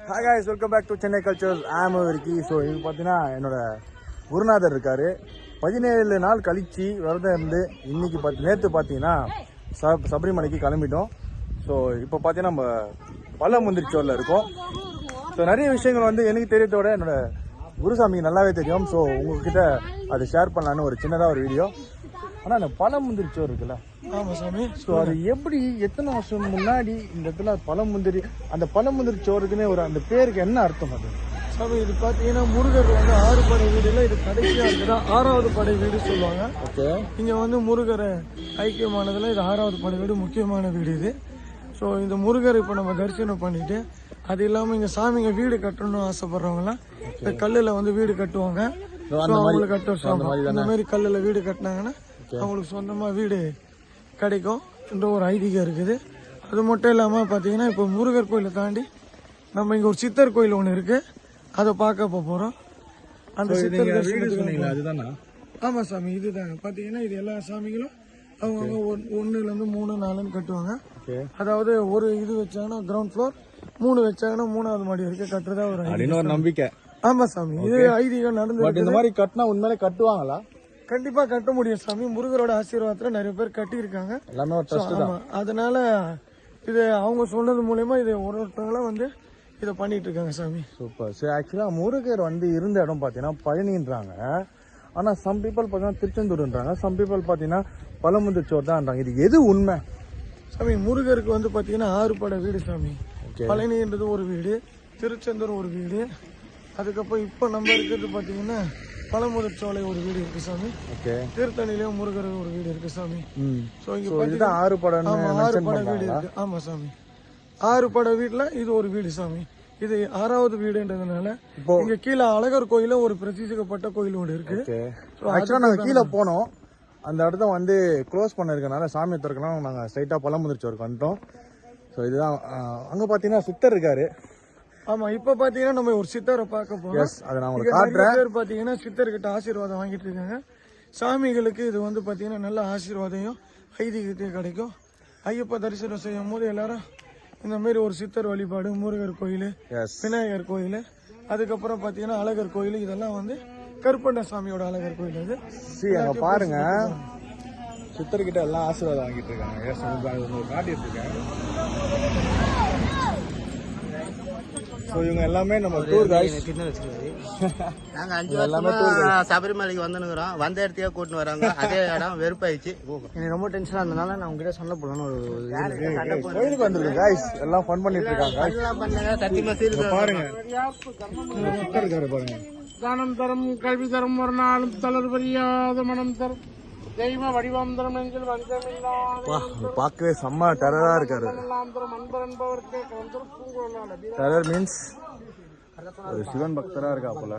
Hi guys, welcome back to Chennai Cultures. I am Ricky. So, இது பார்த்தீங்கன்னா என்னோட குருநாதர் இருக்காரு. 17 நாள் கழிச்சு விரதம் இருந்து இன்னைக்கு நேற்று பார்த்தீங்கன்னா சபரிமலைக்கு கிளம்பிட்டோம். ஸோ இப்போ பார்த்தீங்கன்னா நம்ம பழமுந்திரிச்சோரில் இருக்கோம். ஸோ நிறைய விஷயங்கள் வந்து எனக்கு தெரியத்தோட என்னோட குருசாமிக்கு நல்லாவே தெரியும். ஸோ உங்ககிட்ட அதை ஷேர் பண்ணலான்னு ஒரு சின்னதாக ஒரு வீடியோ. ஆனால் அந்த பழமுந்திரிச்சோர் இருக்குல்ல, ஆமாம் சாமி. ஸோ அது எப்படி எத்தனை வருஷம் முன்னாடி இந்த இடத்துல பழமுந்திரி அந்த பழமுந்திரி சோறுக்குன்னே ஒரு அந்த பேருக்கு என்ன அர்த்தம் அது சாமி? இது பார்த்தீங்கன்னா முருகர் வந்து 6 படை வீடுல இது கடைசியாக இருக்குதா 6வது படை வீடு சொல்லுவாங்க. ஓகே, இங்கே வந்து முருகர் ஐக்கியமானதில் இது 6வது படை வீடு, முக்கியமான வீடு இது. ஸோ இந்த முருகர் இப்போ நம்ம தரிசனம் பண்ணிட்டு அது இல்லாமல் இங்கே சாமிங்க வீடு கட்டணும்னு ஆசைப்படுறவங்களாம் இந்த கல்லில் வந்து வீடு கட்டுவாங்க. அவங்களுக்கு கட்ட இந்த மாதிரி கல்லில் வீடு கட்டினாங்கன்னா அவங்களுக்கு சொந்தமாக வீடு கிடைக்கும் என்ற ஒரு ஐதீகம் இருக்குது. அது மட்டும் இல்லாமல் பார்த்தீங்கன்னா இப்போ முருகர் கோயிலை தாண்டி நம்ம இங்கே ஒரு சித்தர் கோயில் ஒன்று இருக்குது, அதை பார்க்க போகிறோம். அந்த சித்தர் அதுதானா? ஆமாம் சாமி, இதுதாங்க. பார்த்தீங்கன்னா இது எல்லா சாமிகளும் அவங்க 1லேருந்து 3, 4ன்னு கட்டுவாங்க. அதாவது ஒரு இது வச்சாங்கன்னா கிரவுண்ட் ஃப்ளோர், 3 வச்சாங்கன்னா 3வது மாடி வரைக்கும் கட்டுறதா ஒரு நம்பிக்கை. ஆமாம் சாமி, இது ஐதீகம் நடந்து. இந்த மாதிரி கட்டினா உண்மையிலே கட்டுவாங்களா? கண்டிப்பா கட்ட முடியும் சாமி. முருகரோட ஆசீர்வாதத்துல நிறைய பேர் கட்டியிருக்காங்க. அதனால இது அவங்க சொன்னது மூலயமா இதை ஒருத்தவங்களும் வந்து இதை பண்ணிட்டு இருக்காங்க சாமி. சூப்பர். சரி, ஆக்சுவலா முருகர் வந்து இருந்த இடம் பாத்தீங்கன்னா பழனின்றாங்க. ஆனா சம் பீப்புள் பாத்தீங்கன்னா திருச்செந்தூர்ன்றாங்க, சம் பீப்புள் பாத்தீங்கன்னா பழமுந்திரிச்சோர் தான்ன்றாங்க. இது எது உண்மை சாமி? முருகருக்கு வந்து பாத்தீங்கன்னா 6 படை வீடு சாமி. பழனின்றது ஒரு வீடு, திருச்செந்தூர் ஒரு வீடு, அதுக்கப்புறம் இப்ப நம்ம இருக்கிறது பாத்தீங்கன்னா பழமுதிர்ச்சோலை ஒரு வீடு இருக்கு சாமி. தீர்த்தணிலையும் முருகர் ஒரு வீடு இருக்கு சாமி. சோ இங்க 6 படை வீடு இருக்கு. ஆமா சாமி, 6 படை வீட்டுல இது ஒரு வீடு சாமி. இது 6வது வீடுன்றதுனால இங்க கீழே அழகர் கோயில ஒரு பிரசிக்கப்பட்ட கோயில் ஒன்று இருக்கு. ஆக்சுவலா நாங்க கீழே போனோம், அந்த இடத்த வந்து க்ளோஸ் பண்ணிருக்கனால சாமியை திறக்கலாம் நாங்க ஸ்ட்ரைட்டா பழமுதிர்ச்சோருக்கு வந்துட்டோம். ஸோ இதுதான் அங்க பாத்தீங்கன்னா சித்தர் இருக்காரு. ஆமா, இப்ப பாத்தீங்கன்னா நம்ம ஒரு சித்தரை பார்க்க போறோம். பேர் பாத்தீங்கன்னா சித்தர்கிட்ட ஆசீர்வாதம் வாங்கிட்டு இருக்காங்க. சாமிகளுக்கு இது வந்து பாத்தீங்கன்னா நல்ல ஆசீர்வாதையும் ஐதீகத்தையும் கிடைக்கும். ஐயப்ப தரிசனம் செய்யும் போது எல்லாரும் இந்த மாதிரி ஒரு சித்தர் வழிபாடு, முருகர் கோயில், விநாயகர் கோயில், அதுக்கப்புறம் பாத்தீங்கன்னா அழகர் கோயில், இதெல்லாம் வந்து கருப்பண்ண சாமியோட அழகர் கோயில். அது பாருங்க, சித்தர்கிட்ட எல்லாம் ஆசீர்வாதம் வாங்கிட்டு இருக்காங்க. காட்டிட்டு இருக்காங்க. ஸோ இவங்க எல்லாமே நம்ம டூர் கைஸ். நாங்க 5 வருஷமா சபரிமலைக்கு வந்துனுக்குறோம். வந்த இடத்தையே கூட்டின்னு வராங்க. அதே இடம் வெறுப்பாயிடுச்சு. எனக்கு ரொம்ப டென்ஷனா இருந்தனால நான் உங்ககிட்ட சண்டை போடணும். கோயிலுக்கு வந்துருக்கு கைஸ், எல்லாம் ஃபன் பண்ணிட்டு இருக்காங்க. சத்தியமா சீரியஸ் பாருங்க, இருக்காரு பாருங்க. தானம் தரும் கல்வி தரும் ஒரு நாளும் தளர் வரியாத மனம் தரும் தெய்வ வடிவம் தரும் நெஞ்சில் வஞ்சமில்லாத. பார்க்கவே செம்ம டெரரா இருக்காரு. டெரர் மீன்ஸ் ஒரு சிவன் பக்தரா இருக்கா போல.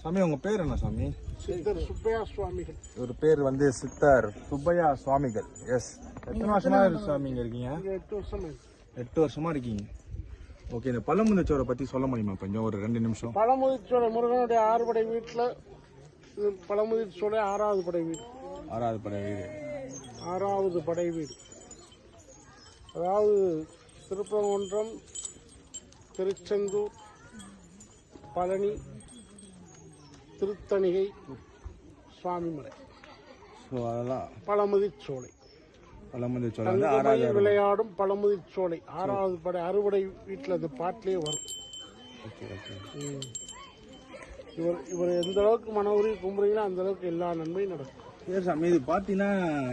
சாமி உங்க பேர் என்ன சாமி? சித்தர் சுப்பையா சுவாமிகள். ஒரு பேர் வந்து சித்தர் சுப்பையா சுவாமிகள். எஸ். எத்தனை வருஷமா சாமி இங்க இருக்கீங்க? 8 வருஷமா இருக்கீங்க. ஓகே, இந்த பழமுதிர்ச்சோரை பத்தி சொல்ல முடியுமா கொஞ்சம், ஒரு 2 நிமிஷம்? பழமுதிர்ச்சோலை முருகனுடைய 6 படை வீட்டுல பழமுதிர்ச்சோலை 6வது படை வீடு. 6வது படை வீடு. 6வது படை வீடு அதாவது திருப்பரங்குன்றம், திருச்செந்தூர், பழனி, திருத்தணிகை, சுவாமிமலை. ஸோ அதெல்லாம் பழமுதிர்ச்சோலை. பழமுதிர்ச்சோலை வந்து 6வது விளையாடும் பழமுதிர்ச்சோலை 6வது படை அறுபடை வீட்டில் அந்த பாட்டிலே வரும். இவர் எந்த அளவுக்கு மன உருகி கும்புறீங்களோ அந்த அளவுக்கு எல்லா நன்மையும் நடக்கும். சாமி இது பாத்தீங்கன்னா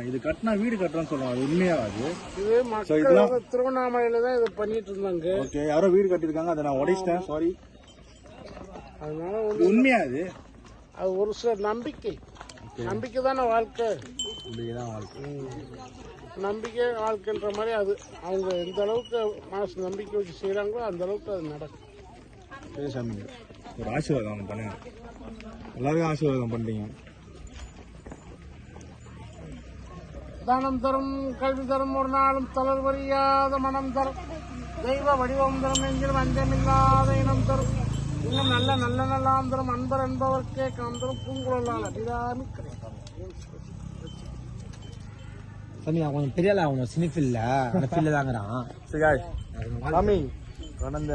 இது கட்டினா வீடு கட்டுறோம்னு சொல்லுவாங்க, அது உண்மையாவது? இது மக்கள் திருவண்ணாமலையில தான் இதை பண்ணிட்டு இருந்தாங்க. ஓகே, யாரோ வீடு கட்டிருக்காங்க, அதை நான் உடைச்சிட்டேன், சாரி. அதனால உண்மையா அது ஒரு சில நம்பிக்கை. நம்பிக்கை தானே வாழ்க்கை. நம்பிக்கை வாழ்க்கைன்ற மாதிரி அது அவங்க எந்த அளவுக்கு மனசு நம்பிக்கை வச்சு செய்யறாங்களோ அந்த அளவுக்கு அது நடக்கும். சரி சாமி, ஒரு ஆசீர்வாதம் பண்ணுங்க, எல்லாருக்கும் ஆசீர்வாதம் பண்றீங்க. தானம் தரும் கல்வி தரும் ஒரு நாளும் தளர் வரியாத மனம் தரும் தெய்வ வடிவம் தரும் நெஞ்சில் வஞ்சமில்லாத இனம் தரும் இன்னும் நல்ல நல்ல நல்லாம் தரும் அன்பர் என்பவர்க்கே காந்தரும் பூங்குழலால் அபிராமி கிடைக்கும். சாமி அவன் கொஞ்சம் பெரிய ஆள் அவன் சினிஃபில்ல அந்த ஃபீல்ல தாங்கிறான். சரி guys, சாமி கடந்த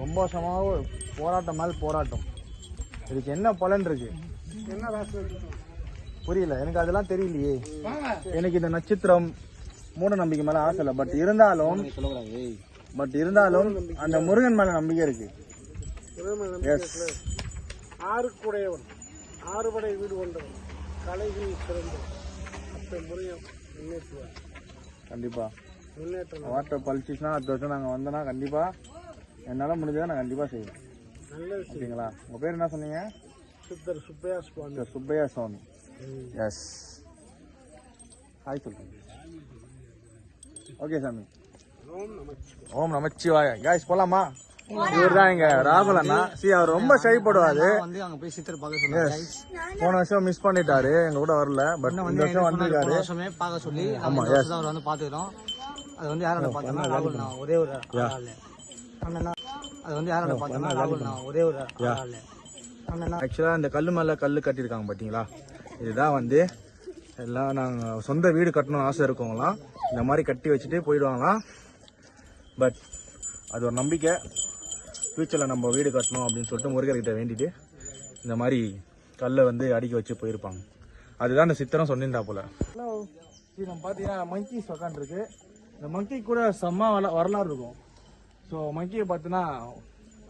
ரொம்ப வருஷமாக போராட்டம் மேல் போராட்டம். இதுக்கு என்ன பலன் இருக்கு? புரியல எனக்கு, அதெல்லாம் தெரியலையே. எனக்கு இந்த நட்சத்திரம் மூட நம்பிக்கை மேல ஆசை இல்லை. பட் இருந்தாலும் அந்த முருகன் மேல நம்பிக்கை இருக்கு. எஸ், ஆறுக்குடையவன், ஆறுபடை வீடு கொண்டவன், கலைகள் சிறந்த முருகன் முன்னேற்றுவார். கண்டிப்பா முன்னேற்றம் வாட்டர் பழிச்சுன்னா அடுத்த வருஷம் நாங்கள் வந்தோன்னா கண்டிப்பா என்னால் முடிஞ்சதை நான் கண்டிப்பா செய்வேன். நல்லது. ஓகேங்களா? உங்க பேர் என்ன சொன்னீங்க? சித்தர் சுப்பையா சுவாமி. மிஸ்டர் சுப்பையா சுவாமி. எஸ், ஹாய் சொல்லுங்க. ஓகே சாமி. ஓம் நமச்சிவாய. गाइस போலாமா? இவர் தான் எங்க ராகுல் அண்ணா. அவர் ரொம்ப ஷை படுவாரு. வந்து அங்க போய் சித்தர் பார்க்க சொன்னாங்க. போன வருஷம் மிஸ் பண்ணிட்டாரு, எங்க கூட வரல. பட் இந்த வருஷம் வந்திருக்காரு. வருஷமே பார்க்க சொல்லி ஆமா எஸ் அவர் வந்து பாத்துறோம். அது வந்து யாரோட பார்த்தா ராகுல் நான் ஒரே ஒரு ஆளு. அண்ணா அது வந்து யாரோட பார்த்தா ராகுல் நான் ஒரே ஒரு ஆளு. அண்ணா ஆக்சுவலா இந்த கல்லு மேல கல்லு கட்டியிருக்காங்க பாத்தீங்களா? இதுதான் வந்து எல்லாம் நாங்க சொந்த வீடு கட்டணும்னு ஆசை இருக்கவங்களாம் இந்த மாதிரி கட்டி வச்சுட்டு போயிடுவாங்களாம். பட் அது ஒரு நம்பிக்கை. ஃபியூச்சரில் நம்ம வீடு கட்டணும் அப்படின்னு சொல்லிட்டு முருகர்கிட்ட வேண்டிட்டு இந்த மாதிரி கல்லை வந்து அடுக்கி வச்சு போயிருப்பாங்க. அதுதான் இந்த சித்திரம் சொன்னிருந்தா போல. ஹலோ, இது நம்ம பார்த்தீங்கன்னா மங்கீஸ் உக்காந்துருக்கு. இந்த மங்கி கூட செம்ம வரலாறு இருக்கும். ஸோ மங்கியை பார்த்தீங்கன்னா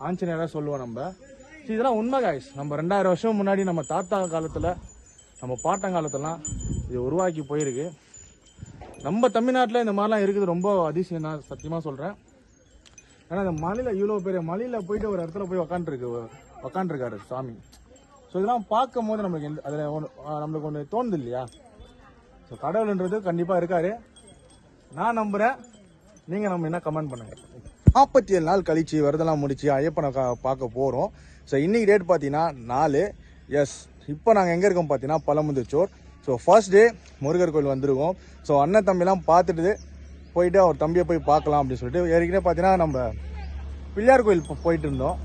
ஆஞ்சநேயராக சொல்லுவோம் நம்ம. இதெல்லாம் உண்மை காய்ஸ். நம்ம 2000 வருஷம் முன்னாடி நம்ம தாத்தா காலத்தில், நம்ம பாட்டங்காலத்துலாம் இது உருவாக்கி போயிருக்கு. நம்ம தமிழ்நாட்டில் இந்த மாதிரிலாம் இருக்குது. ரொம்ப அதிசயம் தான் சத்தியமாக சொல்கிறேன். ஏன்னா இந்த மலையில் இவ்வளோ பெரிய மலையில் போயிட்டு ஒரு இடத்துல போய் உக்காண்டிருக்காரு சாமி. ஸோ இதெல்லாம் பார்க்கும் போது நம்மளுக்கு அதில் நம்மளுக்கு ஒன்று தோணுது இல்லையா? ஸோ கடவுள்ன்றது கண்டிப்பாக இருக்காரு. நான் நம்புகிறேன். நீங்கள் நம்ம என்ன கமெண்ட் பண்ணுங்க. 47 நாள் கழிச்சு விரதெல்லாம் முடிச்சு ஐயப்பனை பார்க்க போகிறோம். ஸோ இன்னைக்கு டேட் பார்த்தீங்கன்னா 4. எஸ், இப்போ நாங்கள் எங்கே இருக்கோம் பார்த்தீங்கன்னா பழமுதிர்ச்சோர். ஸோ ஃபர்ஸ்ட் டே முருகர் கோயில் வந்துருக்கோம். ஸோ அண்ணன் தம்பிலாம் பார்த்துட்டு போயிட்டு அவர் தம்பியை போய் பார்க்கலாம் அப்படின்னு சொல்லிட்டு ஏற்கனவே பார்த்தீங்கன்னா நம்ம பிள்ளையார் கோயில் போயிட்டு இருந்தோம்.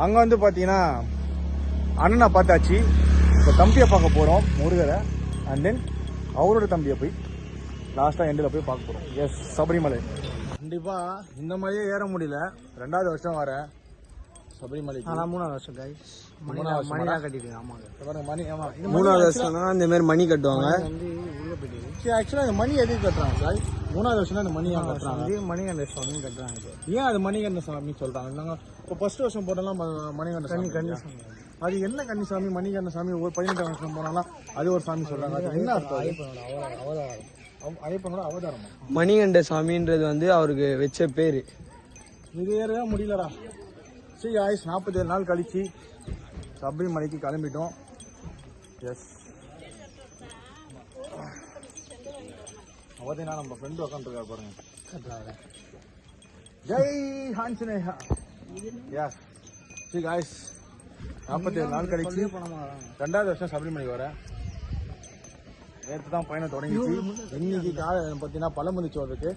அங்கே வந்து பார்த்தீங்கன்னா அண்ணனை பார்த்தாச்சு. இப்போ தம்பியை பார்க்க போகிறோம் முருகரை. அண்ட் தென் அவரோட தம்பியை போய் லாஸ்ட்டாக எண்டில் போய் பார்க்க போகிறோம். எஸ், சபரிமலை. கண்டிப்பாக இந்த மாதிரியே ஏற முடியல. 2வது வருஷம் வரேன் சபரிமலை. ஆனால் 3வது வருஷம் கைஸ் மணி தான் கட்டிட்டு. ஆமாங்க மணி. ஆமாம், 3வது வருஷம்னா இந்த மாதிரி மணி கட்டுவாங்க. ஆக்சுவலாக இந்த மணி எதுக்கு கட்டுறாங்க சார்? 3வது வருஷம் தான் இந்த மணி கட்டுறாங்க. மணிகண்ட சுவாமி கட்டுறாங்க. ஏன் அது மணிகண்ட சாமி சொல்றாங்க? நாங்கள் இப்போ ஃபர்ஸ்ட் வருஷம் போட்டெல்லாம் மணிகண்ட சாமி. அது என்ன கன்னிசாமி? மணிகண்ட சாமி. ஒரு 18 வருஷம் போனாலும் அது ஒரு சாமி சொல்றாங்க. அது என்ன அர்த்தம்? ஐயப்பனோட அவதாரம். மணிகண்ட சாமின்றது வந்து அவருக்கு வச்ச பேரு. இது ஏறவே முடியலடா. சரி ஆயிஸ், 47 நாள் கழிச்சு சபரிமலைக்கு கிளம்பிட்டோம். எஸ், பார்த்தீங்கன்னா நம்ம ஃப்ரெண்டு உட்காந்துருக்காரு பாருங்க. ஜெய் ஆஞ்சநேயா. எஸ், சரி ஆயிஸ், 47 நாள் கழிச்சு 2வது வருஷம் சபரிமலைக்கு வரேன். நேற்று தான் பயணம் தொடங்கிச்சு. இன்னைக்கு காலை பார்த்தீங்கன்னா பழமுதிர்ச்சோலை இருக்கு.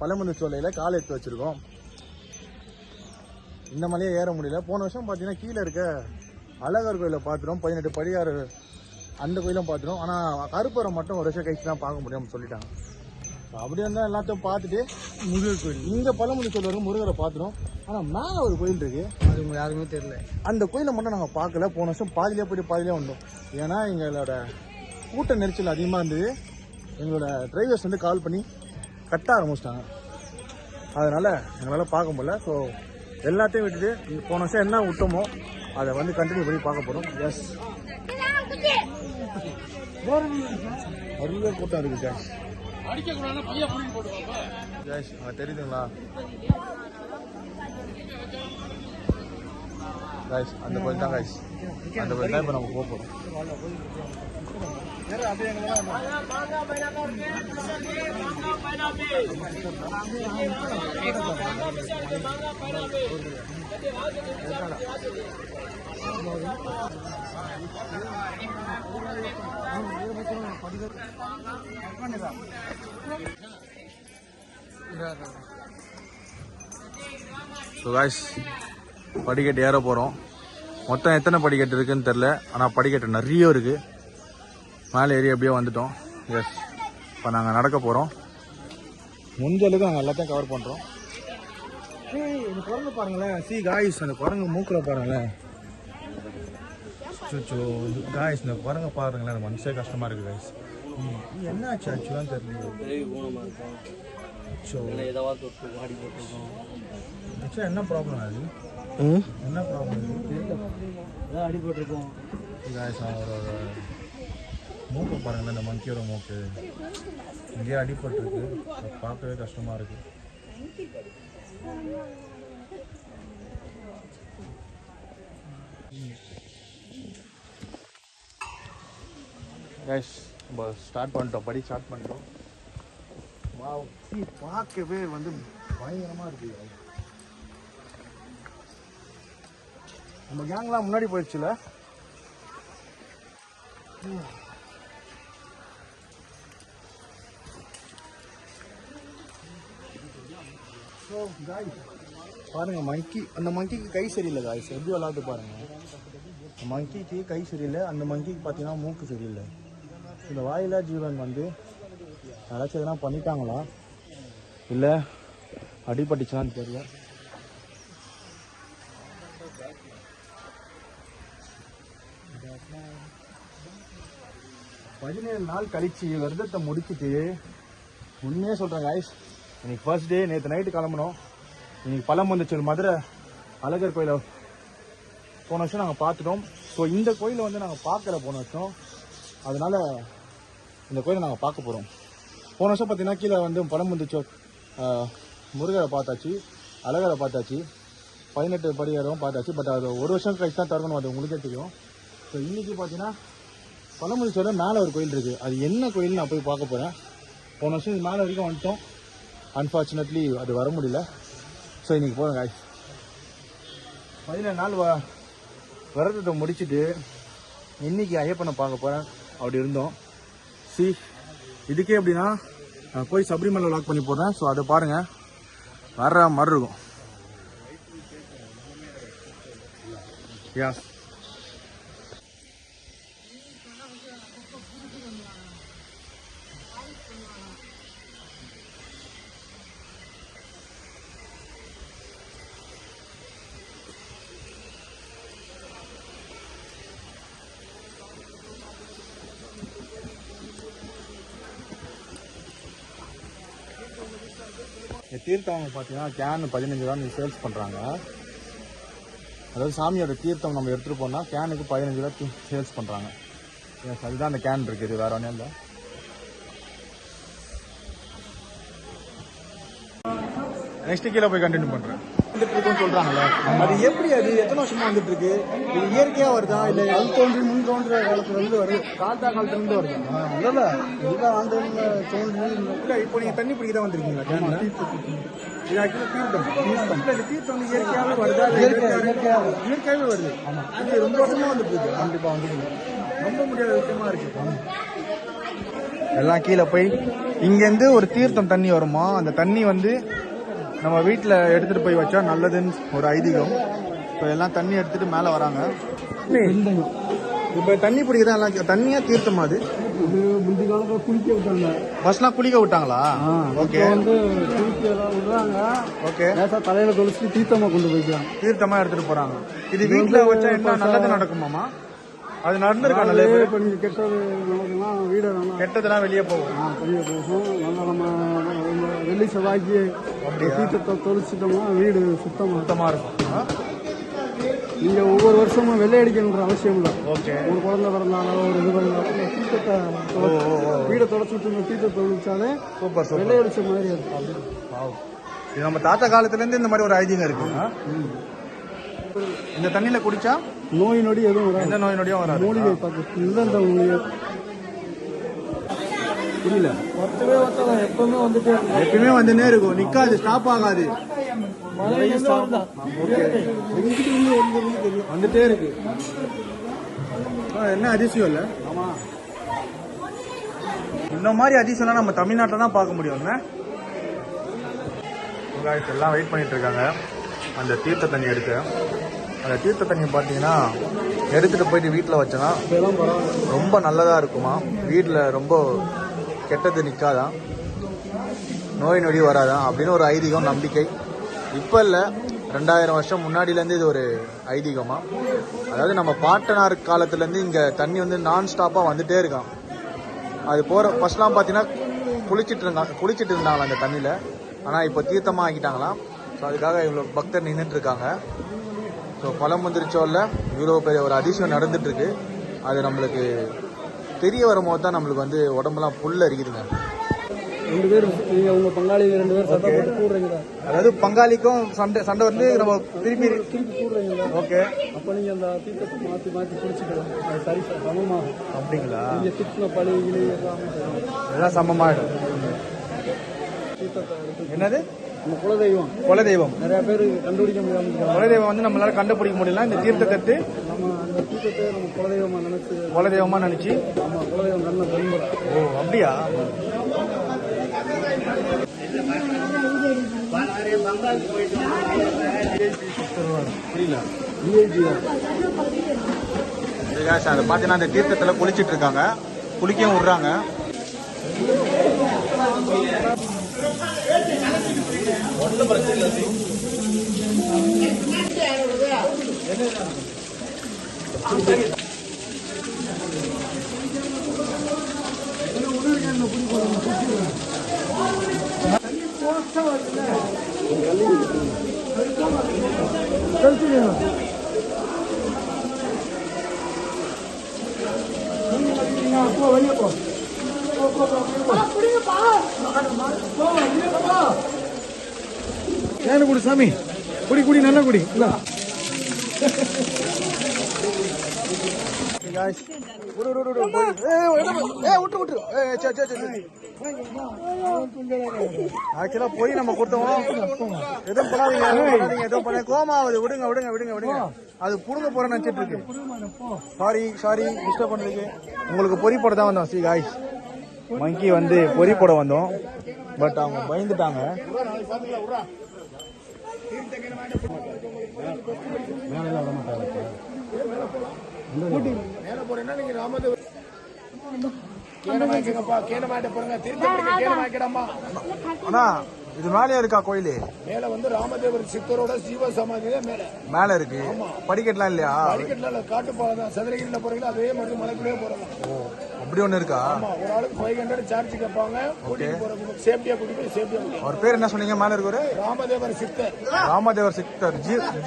பழமுதிர்ச்சோலையில் காலை எடுத்து வச்சிருக்கோம். இந்த மலையே ஏற முடியல. போன வருஷம் பார்த்தீங்கன்னா கீழே இருக்க அழகர் கோயிலை பார்த்துட்டோம். 18 படியாறு அந்த கோயிலும் பார்த்துட்டோம். ஆனால் கருப்பரம் மட்டும் ஒரு வருஷம் கழிச்சு தான் பார்க்க முடியும்னு சொல்லிட்டாங்க. அப்படி இருந்தால் எல்லாத்தையும் பார்த்துட்டு முருகர் கோயில் இங்கே பழமுதிர்ச்சோலை வரும் முருகரை பார்த்துட்டோம். ஆனால் மேலே ஒரு கோயில் இருக்கு, அது உங்களுக்கு யாருமே தெரியல. அந்த கோயிலை மட்டும் நாங்கள் பார்க்கல. போன வருஷம் பாதியிலே போயிட்டு பாதியிலே வந்தோம். ஏன்னா எங்களோட கூட்ட நெரிச்சல் அதிகமாக இருந்தது. எங்களோட டிரைவர்ஸ் வந்து கால் பண்ணி கட்ட ஆரம்பிச்சிட்டாங்க. அதனால் எங்களால் பார்க்க முடியல. ஸோ எல்லாத்தையும் விட்டுட்டு போன வருஷம் என்ன விட்டோமோ அதை வந்து கண்டினியூ பண்ணி பார்க்க போகிறோம். எஸ், நிறைய கூட்டம் இருக்குது கேஷ். கேஷ் அங்கே தெரியுதுங்களா கைஸ்? அந்த கோயில் தான் கைஸ். அந்த கோயில் தான் இப்போ நம்ம போக போகிறோம். ஸோ காய்ஸ், படிக்கட்டு ஏற போகிறோம். மொத்தம் எத்தனை படிக்கட்டு இருக்குன்னு தெரில, ஆனால் படிக்கட்டு நிறைய இருக்குது. மேலே ஏறி அப்படியே வந்துட்டோம். எஸ், இப்போ நாங்கள் நடக்க போகிறோம். முடிஞ்ச அளவுக்கு நாங்கள் எல்லாத்தையும் கவர் பண்ணுறோம். இந்த குரங்கு பாருங்களேன். சி காய்ஸ், அந்த குரங்கு மூக்கில் பாருங்களேன். சோ காய்ஸ், இந்த குரங்க பாருங்களேன். அந்த மனசே கஷ்டமாக இருக்குது காய்ஸ். என்ன ஆச்சு ஆக்சுவலாக தெரியல. என்ன ப்ராப்ளம் அது? என்ன ப்ராப்ளம் அடிபட்டுருக்கோம் காய்ஸ். அவரோட மூக்கை பாருங்களேன். இந்த மங்கியோட மூக்கு இங்கேயே அடிபட்டுருக்கு. பார்க்கவே கஷ்டமாக இருக்குது. கைஸ் நம்ம ஸ்டார்ட் பண்ணிட்டோம். படி ஸ்டார்ட் பண்ணிட்டோம். பார்க்கவே வந்து பயங்கரமாக இருக்குது. நம்ம கேங்லாம் முன்னாடி போயிடுச்சுல. பாருங்க மங்கி, அந்த மங்கிக்கு கை சரியில்லை காய்ஸ். எப்படி விளாட்டு பாருங்க. மங்கிக்கு கை சரியில்லை. அந்த மங்கிக்கு பார்த்தீங்கன்னா மூக்கு சரியில்லை. இந்த வாயிலா ஜீவன் வந்து யாராச்சும் எதனா பண்ணிட்டாங்களா இல்லை அடிபட்டுச்சான்னு தெரியல. பதினேழு நாள் கழிச்சு விரதத்தை முடிச்சுட்டு உண்மையே சொல்கிறேன் காய்ஸ், இன்னைக்கு ஃபர்ஸ்ட் டே. நேற்று நைட்டு கிளம்புனோம். இன்னைக்கு பழம் வந்துச்சு. மதுரை அழகர் கோயிலை போன வருஷம் நாங்கள் பார்த்துட்டோம். ஸோ இந்த கோயிலை வந்து நாங்கள் பார்க்கல போன வருஷம். அதனால இந்த கோயிலை நாங்கள் பார்க்க போகிறோம். போன வருஷம் பார்த்தீங்கன்னா கீழே வந்து பழம் வந்துச்சோ முருகரை பார்த்தாச்சு, அழகரை பார்த்தாச்சு, 18 படியாரம் பார்த்தாச்சு. பட் அது ஒரு வருஷம் கழிச்சு தான் திறக்கணும். அது உங்களுக்கே தெரியும். ஸோ இன்றைக்கி பார்த்தீங்கன்னா பழமுதிச்சோட மேலே ஒரு கோயில் இருக்குது. அது என்ன கோயில்னு நான் போய் பார்க்க போகிறேன். போன வருஷம் இது மேலே வரைக்கும் வந்துட்டோம். அன்ஃபார்ச்சுனேட்லி அது வர முடியல. ஸோ இன்றைக்கி போகிறேன் காய். 17 நாள் விரதத்தை முடிச்சுட்டு இன்றைக்கி ஐயப்பனை பார்க்க போகிறேன். அப்படி இருந்தோம். சி இதுக்கே எப்படின்னா நான் போய் சபரிமலை லாக் பண்ணி போடுறேன். ஸோ அதை பாருங்கள், வர்ற மாதிரி இருக்கும். யா தீர்த்தம் பார்த்தீங்கன்னா கேன் 15 ரூபா சேல்ஸ் பண்ணுறாங்க. அதாவது சாமியோட தீர்த்தம் நம்ம எடுத்துகிட்டு போனால் கேனுக்கு 15 ரூபா சேல்ஸ் பண்ணுறாங்க. எஸ், அதுதான் அந்த கேன் இருக்குது. வேறு ஒன்றும் இல்லை. நெக்ஸ்ட் கீழே போய் கண்டினியூ பண்ணுறேன். வந்துட்டு இருக்குன்னு சொல்கிறாங்களே, அது எப்படி? அது எத்தனை வருஷமா வந்துட்டு இருக்கு? இது இயற்கையாக வருதா இல்லை அது தோன்றி முன் தோன்ற காலத்துலேருந்து வருது? காலத்தா காலத்துலேருந்து வருது. இல்லை இதுதான் ஆண்டு தோன்றி இல்லை. இப்போ நீங்கள் தண்ணி பிடிக்க தான் வந்திருக்கீங்களா? இது ஆக்சுவலாக தீர்த்தம். இல்லை, இது தீர்த்தம் வந்து இயற்கையாகவே வருதா? இயற்கையாகவே வருது. ஆமாம், இது ரொம்ப வருஷமாக வந்துட்டு இருக்கு. கண்டிப்பாக வந்துருக்கு. ரொம்ப முடியாத விஷயமா இருக்கு. எல்லாம் கீழே போய் இங்கேருந்து ஒரு தீர்த்தம் தண்ணி வருமா. அந்த தண்ணி வந்து நம்ம வீட்டில் எடுத்துகிட்டு போய் வச்சா நல்லதுன்னு ஒரு ஐதீகம். இப்போ எல்லாம் தண்ணி எடுத்துகிட்டு மேலே வராங்க. இப்போ தண்ணி பிடிக்க தான் எல்லாம் தண்ணியாக தீர்த்தமா? அது முந்தைய காலத்தில் குளிக்க விட்டாங்க. ஃபர்ஸ்ட்லாம் குளிக்க விட்டாங்களா? ஓகே, வந்து குளிக்க விடுறாங்க. ஓகே, தலையில் தொலைச்சி தீர்த்தமாக கொண்டு போய்க்கலாம். தீர்த்தமாக எடுத்துகிட்டு போகிறாங்க. இது வீட்டில் வச்சா என்ன நல்லது நடக்குமாமா? அது நடந்திருக்கா? நல்ல கொஞ்சம் கெட்டது நடக்குதுன்னா வீடு கெட்டதெல்லாம் வெளியே போகும். வெளியே போகும். நல்லா நம்ம வெள்ளி செவ்வாய்க்கு தீர்த்தத்தை தொலைச்சிட்டோம்னா வீடு சுத்தமாக இருக்கும். நீங்கள் ஒவ்வொரு வருஷமும் வெள்ளை அடிக்கணுன்ற அவசியம் இல்லை. ஓகே, ஒரு குழந்தை பிறந்தாலும் ஒரு இது பண்ணாலும் தீர்த்தத்தை வீடை தொலைச்சிட்டு தீர்த்தத்தை தொழிச்சாலே சூப்பர் வெள்ளை அடிச்ச மாதிரி இருக்கும். இது நம்ம தாத்தா காலத்துலேருந்து இந்த மாதிரி ஒரு ஐதீகம் இருக்குங்க. இந்த தண்ணியில குடிச்சா நோய் நொடி எதுவும் வராது. எந்த நோய் நொடியும் வராது. மூலிகை இந்த மூலிகை புரியல. ஒருத்தவே ஒருத்தவங்க எப்பவுமே வந்துட்டே இருக்கும். நிக்காது, ஸ்டாப் ஆகாது. வந்துட்டே இருக்கு. என்ன அதிசயம் இல்ல? ஆமா, இந்த மாதிரி அதிசயம்லாம் நம்ம தமிழ்நாட்டில் தான் பார்க்க முடியும். எல்லாம் வெயிட் பண்ணிட்டு இருக்காங்க அந்த தீர்த்த தண்ணி எடுக்க. அந்த தீர்த்த தண்ணி பார்த்தீங்கன்னா எடுத்துகிட்டு போயிட்டு வீட்டில் வச்சோன்னா ரொம்ப நல்லதாக இருக்குமா. வீட்டில் ரொம்ப கெட்டது நிற்காதான், நோய் நொடி வராதான் அப்படின்னு ஒரு ஐதீகம், நம்பிக்கை. இப்போ இல்லை, 2000 வருஷம் முன்னாடியிலேருந்து இது ஒரு ஐதீகமாக. அதாவது நம்ம பாட்டனார் காலத்துலேருந்து இங்கே தண்ணி வந்து நான் ஸ்டாப்பாக வந்துட்டே இருக்கான். அது போகிற ஃபர்ஸ்ட்லாம் பார்த்தீங்கன்னா குளிச்சுட்டு இருந்தாங்களா அந்த தண்ணியில். ஆனால் இப்போ தீர்த்தமாக ஆக்கிட்டாங்களாம். ஸோ அதுக்காக இவ்வளோ பக்தர் நின்றுட்டு இருக்காங்க. ஸோ பழமுந்திரிச்சோரில் இவ்வளோ பெரிய ஒரு அதிசயம் நடந்துட்டுருக்கு. அது நம்மளுக்கு தெரிய வரும்போது தான் நம்மளுக்கு வந்து உடம்புலாம் புல் அரிக்குதுங்க. 2 பேரும் உங்க பங்காளி 2 பேரும் சண்டை போட்டு கூடுறீங்களா? அதாவது பங்காளிக்கும் சண்டை வந்து நம்ம திருப்பி கூடுறீங்களா? ஓகே. அப்போ நீங்க அந்த தீர்த்தத்தை மாற்றி குடிச்சுக்கலாம். அது சரி சமமாகும். அப்படிங்களா? நீங்க திட்டின பழி எல்லாம் சமமாகிடும். என்னது? நம்ம குலதெய்வம் நிறைய பேர் கண்டுபிடிக்க முடியாது. குலதெய்வம் வந்து நம்மளால கண்டுபிடிக்க முடியல. இந்த தீர்த்தத்தை நம்ம அந்த தீர்த்தத்தை நம்ம குலதெய்வமா நினைச்சு நம்ம குலதெய்வம் நல்ல பண்புறோம். ஓ அப்படியா? புரியல. அதை பார்த்தீங்கன்னா அந்த தீர்த்தத்தில் குளிச்சுட்டு இருக்காங்க, குளிக்கவும் விடுறாங்க. குடி சாமி, குடி நல்லா குடி. ஆக்சுவலா போய் நம்ம கொடுத்தோம். எதுவும் பண்ணாதீங்க, எதுவும் பண்ண கோமாவது. விடுங்க. அது புடுங்க போற நினைச்சிட்டு இருக்கு. சாரி டிஸ்டர்ப் பண்றதுக்கு. உங்களுக்கு பொறி போட தான் வந்தோம். காய்ஸ், மங்கி வந்து பொறி போட வந்தோம். பட் அவங்க பயந்துட்டாங்க. அண்ணா, இது மேலே இருக்கா கோயிலு? மேல வந்து ராமதேவர் சித்தரோட ஜீவ சமாதி மேல இருக்கு. படிக்கட்டுலாம் இல்லையா? படிக்கட்டுல காட்டுப்பாலம் தான். சதுரகிரியில போறீங்களா அதே மாதிரி மலைக்குள்ளே போறோம். அப்படி ஒண்ணு இருக்கா? ஒரு ஆளுக்கு 500 சார்ஜ் கேட்பாங்க. சேஃப்டியா கூட்டிட்டு போய் சேஃப்டியா. அவர் பேர் என்ன சொன்னீங்க? மேல இருக்கு ராமதேவர் சித்தர்.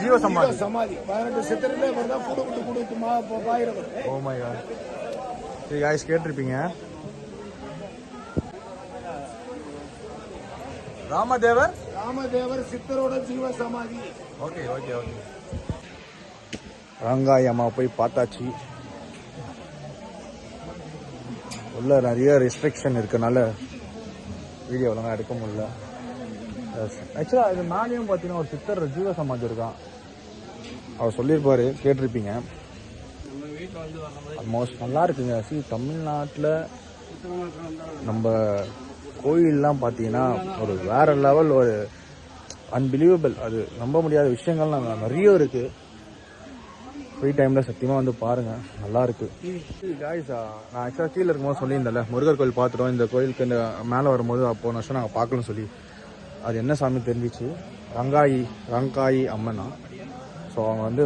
ஜீவ சமாதி. 18 சித்தர்ல தான் கூடு பாயிரம். Oh my god. சரி गाइस, கேட்டிருப்பீங்க. ராமதேவர் சித்தரோட ஜீவ சமாதி. ஓகே. ரங்காய் அம்மா போய் பார்த்தாச்சு. உள்ள நிறைய ரெஸ்ட்ரிக்ஷன் இருக்கனால வீடியோ ஒழுங்கா எடுக்க முடியல. ஆக்சுவலா இது மேலேயும் பார்த்தீங்கன்னா ஒரு சித்தர் ஜீவ சமாதி இருக்கான். அவர் சொல்லியிருப்பாரு, கேட்டிருப்பீங்க. ஆல்மோஸ்ட் நல்லா இருக்குங்க. தமிழ்நாட்டில் நம்ம கோயிலெலாம் பார்த்தீங்கன்னா ஒரு வேற லெவல், ஒரு அன்பிலீவபிள், அது நம்ப முடியாத விஷயங்கள்லாம் நிறைய இருக்கு. ஃப்ரீ டைமில் சத்தியமாக வந்து பாருங்கள், நல்லா இருக்கு. காய்ஸ், நான் ஆக்சுவலாக கீழே இருக்கும்போது சொல்லியிருந்தேன்ல, முருகர் கோயில் பார்த்துட்டோம். இந்த கோயிலுக்கு இந்த மேலே வரும்போது போன வருஷம் நாங்கள் பார்க்கணும்னு சொல்லி, அது என்ன சாமி தெரிஞ்சிச்சு, ரங்காயி அம்மனா. ஸோ அவங்க வந்து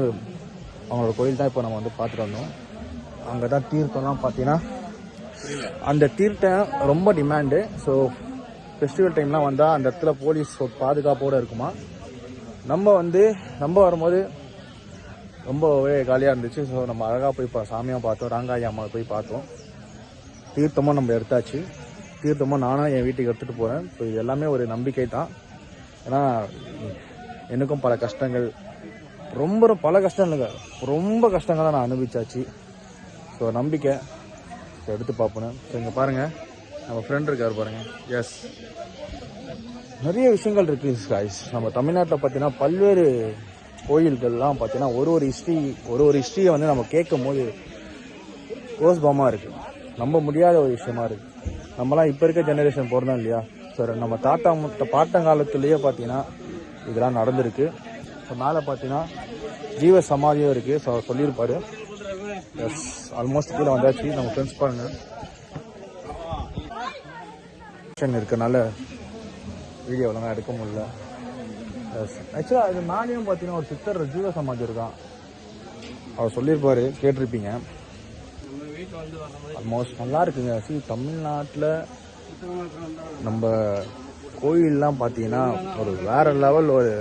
அவங்களோட கோயில் தான் இப்போ நம்ம வந்து பார்த்துட்டு வந்தோம். அங்கே தான் தீர்த்தம்லாம் பார்த்தீங்கன்னா அந்த தீர்த்தம் ரொம்ப டிமாண்டு. ஸோ ஃபெஸ்டிவல் டைம்லாம் வந்தால் அந்த இடத்துல போலீஸ் பாதுகாப்போடு இருக்குமா. நம்ம வரும்போது ரொம்பவே காலியாக இருந்துச்சு. ஸோ நம்ம அழகாக போய் சாமியாக பார்த்தோம், ரங்காயி அம்மாவை போய் பார்த்தோம். தீர்த்தமும் நம்ம எடுத்தாச்சு. தீர்த்தமும் நானும் என் வீட்டுக்கு எடுத்துகிட்டு போகிறேன். ஸோ இது எல்லாமே ஒரு நம்பிக்கை தான். ஏன்னா எனக்கும் பல கஷ்டங்கள், பல கஷ்டம் இல்லைங்க, ரொம்ப கஷ்டங்கள் தான் நான் அனுபவிச்சாச்சு. ஸோ நம்பிக்கை எடுத்து பார்ப்போம். ஸோ இங்கே பாருங்கள், நம்ம ஃப்ரெண்ட் இருக்கார் பாருங்கள். எஸ், நிறைய விஷயங்கள் இருக்குது காய்ஸ். நம்ம தமிழ்நாட்டில் பார்த்தீங்கன்னா பல்வேறு கோயில்கள்லாம் பார்த்தீங்கன்னா ஒரு ஹிஸ்ட்ரியை வந்து நம்ம கேட்கும் போது கோஸ்பாமாக இருக்குது, நம்ப முடியாத ஒரு விஷயமா இருக்குது. நம்மலாம் இப்போ இருக்க ஜெனரேஷன் போகிறோம் இல்லையா. ஸோ நம்ம பாட்டங்காலத்துலேயே பார்த்தீங்கன்னா இதெல்லாம் நடந்திருக்கு. ஸோ மேலே பார்த்தீங்கன்னா ஜீவ சமாதியும் இருக்குது. ஸோ சொல்லியிருப்பாரு. எஸ், ஆல்மோஸ்ட் கீழே வந்தாச்சு. நம்ம ஃப்ரெண்ட்ஸ் பாருங்கள். கன்ஸ்ட்ரக்ஷன் இருக்கனால வீடியோ ஒழுங்காக எடுக்க முடியல. ஆக்சுவலாக இது மேலேயும் பார்த்தீங்கன்னா ஒரு சித்தர் ஜீவ சமாதி இருக்கான். அவர் சொல்லியிருப்பாரு, கேட்டிருப்பீங்க. ஆல்மோஸ்ட் நல்லா இருக்குங்க. தமிழ்நாட்டில் நம்ம கோயிலெலாம் பார்த்தீங்கன்னா ஒரு வேற லெவல், ஒரு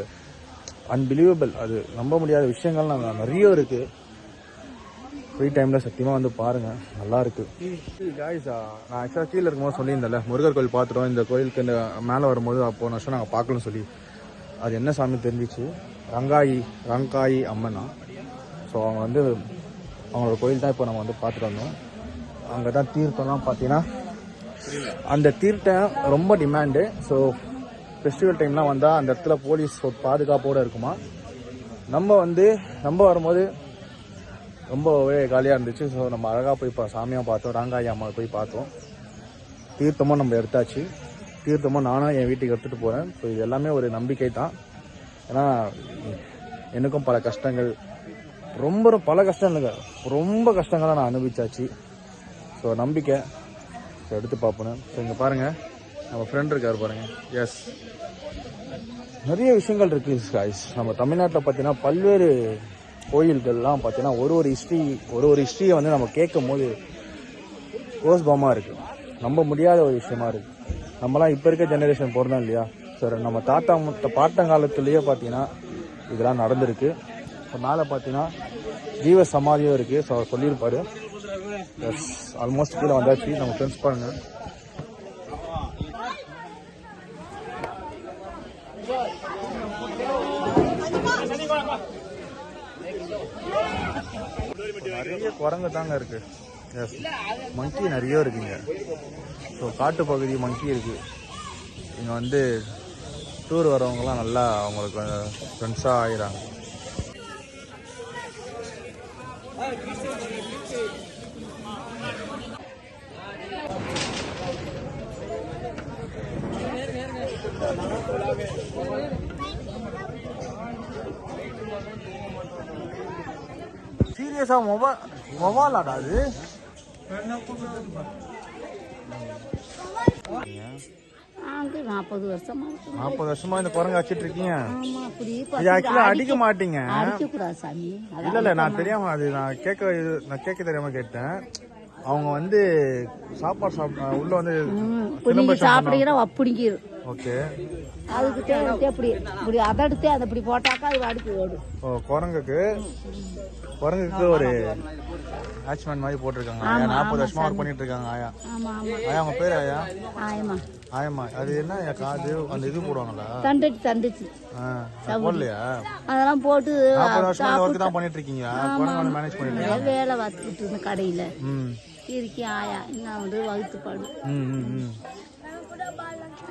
அன்பிலீவபிள், அது நம்ப முடியாத விஷயங்கள் நிறைய இருக்குது. ஃப்ரீ டைமில் சத்தியமாக வந்து பாருங்கள், நல்லாயிருக்கு. காய்ஸ், நான் ஆக்சுவலாக கீழே இருக்கும்போது சொல்லியிருந்தேன்ல, முருகர் கோயில் பார்த்துட்டோம். இந்த கோயிலுக்கு இந்த மேலே வரும்போது போன வருஷம் நாங்கள் பார்க்கணும்னு சொல்லி, அது என்ன சாமி தெரிஞ்சிச்சு, ரங்காயி அம்மனா. ஸோ அவங்க வந்து அவங்களோட கோயில் தான் இப்போ நம்ம வந்து பார்த்துட்டு வந்தோம். அங்கே தான் தீர்த்தம்லாம் பார்த்தீங்கன்னா அந்த தீர்த்தம் ரொம்ப டிமாண்டு. ஸோ ஃபெஸ்டிவல் டைம்லாம் வந்தால் அந்த இடத்துல போலீஸ் பாதுகாப்போடு இருக்குமா. நம்ம வரும்போது ரொம்பவே காலியாக இருந்துச்சு. ஸோ நம்ம அழகாக போய் சாமியாக பார்த்தோம், ரங்காயி அம்மாவை போய் பார்த்தோம். தீர்த்தமும் நம்ம எடுத்தாச்சு. தீர்த்தமும் நானும் என் வீட்டுக்கு எடுத்துகிட்டு போகிறேன். ஸோ இது எல்லாமே ஒரு நம்பிக்கை தான். ஏன்னா எனக்கும் பல கஷ்டங்கள், பல கஷ்டம் இல்லைங்க, ரொம்ப கஷ்டங்களாக நான் அனுபவிச்சாச்சு. ஸோ நம்பிக்கை. ஸோ எடுத்து பார்ப்போம். ஸோ இங்கே பாருங்கள், நம்ம ஃப்ரெண்ட் இருக்கார் பாருங்கள். எஸ், நிறைய விஷயங்கள் இருக்குது காய்ஸ். நம்ம தமிழ்நாட்டில் பார்த்தீங்கன்னா பல்வேறு கோயில்கள்லாம் பார்த்தீங்கன்னா ஒரு ஹிஸ்ட்ரியை வந்து நம்ம கேட்கும் போது கோஸ்பாமாக இருக்குது. நம்ப முடியாத ஒரு விஷயமா இருக்குது. நம்மலாம் இப்போ இருக்க ஜெனரேஷன் போகிறோம் இல்லையா. சார் நம்ம பாட்டங்காலத்துலேயே பார்த்தீங்கன்னா இதெல்லாம் நடந்திருக்கு. இப்போ மேலே பார்த்தீங்கன்னா ஜீவ சமாதியும் இருக்குது. ஸோ சொல்லியிருப்பாரு. எஸ், ஆல்மோஸ்ட் கீழே வந்தாச்சு. நம்ம ஃப்ரெண்ட்ஸ் பாருங்கள். நிறைய குரங்கு தாங்க இருக்கு. எஸ், மங்கி நிறைய இருக்குங்க. ஸோ காட்டு பகுதி மங்கி இருக்கு. இங்கே வந்து டூர் வரவங்கலாம் நல்லா அவங்களுக்கு ஃப்ரெண்ட்ஸாக ஆகிறாங்க. சீரியஸா மொபாலாடா அது? 40 வருஷமா 40 வருஷமா இந்த குரங்கு வச்சிட்டு இருக்கீங்க. ஆமா, அப்படி இது ஆக்சுவலா அடிக்க மாட்டீங்க. அடிக்கக்கூடாது சாமி. இல்ல நான் தெரியாம அது நான் கேட்க தெரியாம கேட்டேன். அவங்க வந்து சாப்பாடு உள்ள வந்து நீங்க சாப்பிடுகிற அப்படிங்கிரு. ஓகே, அதுக்கு தேவை இப்படி அதடுத்து அதை இப்படி போட்டாக்கா அது அடிச்சு ஓடும். ஓ, குரங்குக்கு ஒரு வாட்ச்மேன் மாதிரி போட்டிருக்காங்க. 40 வருஷமா ஒர்க் பண்ணிட்டு இருக்காங்க ஆயா. ஆமா ஆமா. ஆயா உங்க பேர் ஆயா? ஆயமா. அது என்ன காது அந்த இது போடுவாங்களா? தண்டுச்சு போடலையா? அதெல்லாம் போட்டு 40 வருஷமா இந்த ஒர்க் தான் பண்ணிட்டு இருக்கீங்க. குரங்கு மேனேஜ் பண்ணிட்டு இருக்கீங்க. வேலை பார்த்துக்கிட்டு இருந்த கடையில இருக்கி ஆயா இன்னும் வந்து வகுத்துப்பாடு.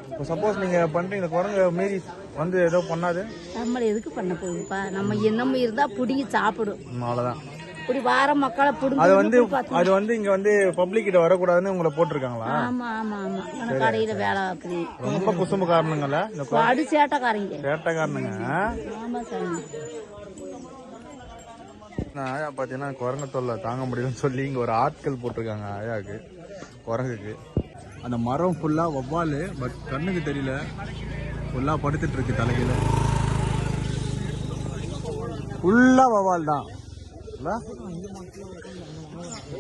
இப்போ சப்போஸ் நீங்க பண்றீங்க, குரங்கு மீறி வந்து ஏதோ பண்ணாது, நம்மள எதுக்கு பண்ண போகுதுப்பா? நம்ம இருந்தா புடிங்கி சாப்பிடும், அவ்வளவுதான். இப்படி வார மக்களை புடிங்க. அது வந்து இங்க வந்து பப்ளிக் கிட்ட வரக்கூடாதுன்னு உங்களை போட்டிருக்காங்களா? ஆமா கடையில வேலை அப்படி ரொம்ப குசும்பு காரணங்களா? அடி சேட்டைக்காரனுங்க. ஆமா சாமி. ஆயா பாத்தீங்கன்னா குரங்கு தொல்லை தாங்க முடியலன்னு சொல்லி இங்க ஒரு ஆட்கள் போட்டிருக்காங்க ஆயாவுக்கு, குரங்குக்கு. அந்த மரம் ஃபுல்லா வவ்வாலு, பட் கண்ணுக்கு தெரியல, ஃபுல்லா படுத்துட்டு இருக்கு தலையில. ஃபுல்லா வவ்வால் தான்,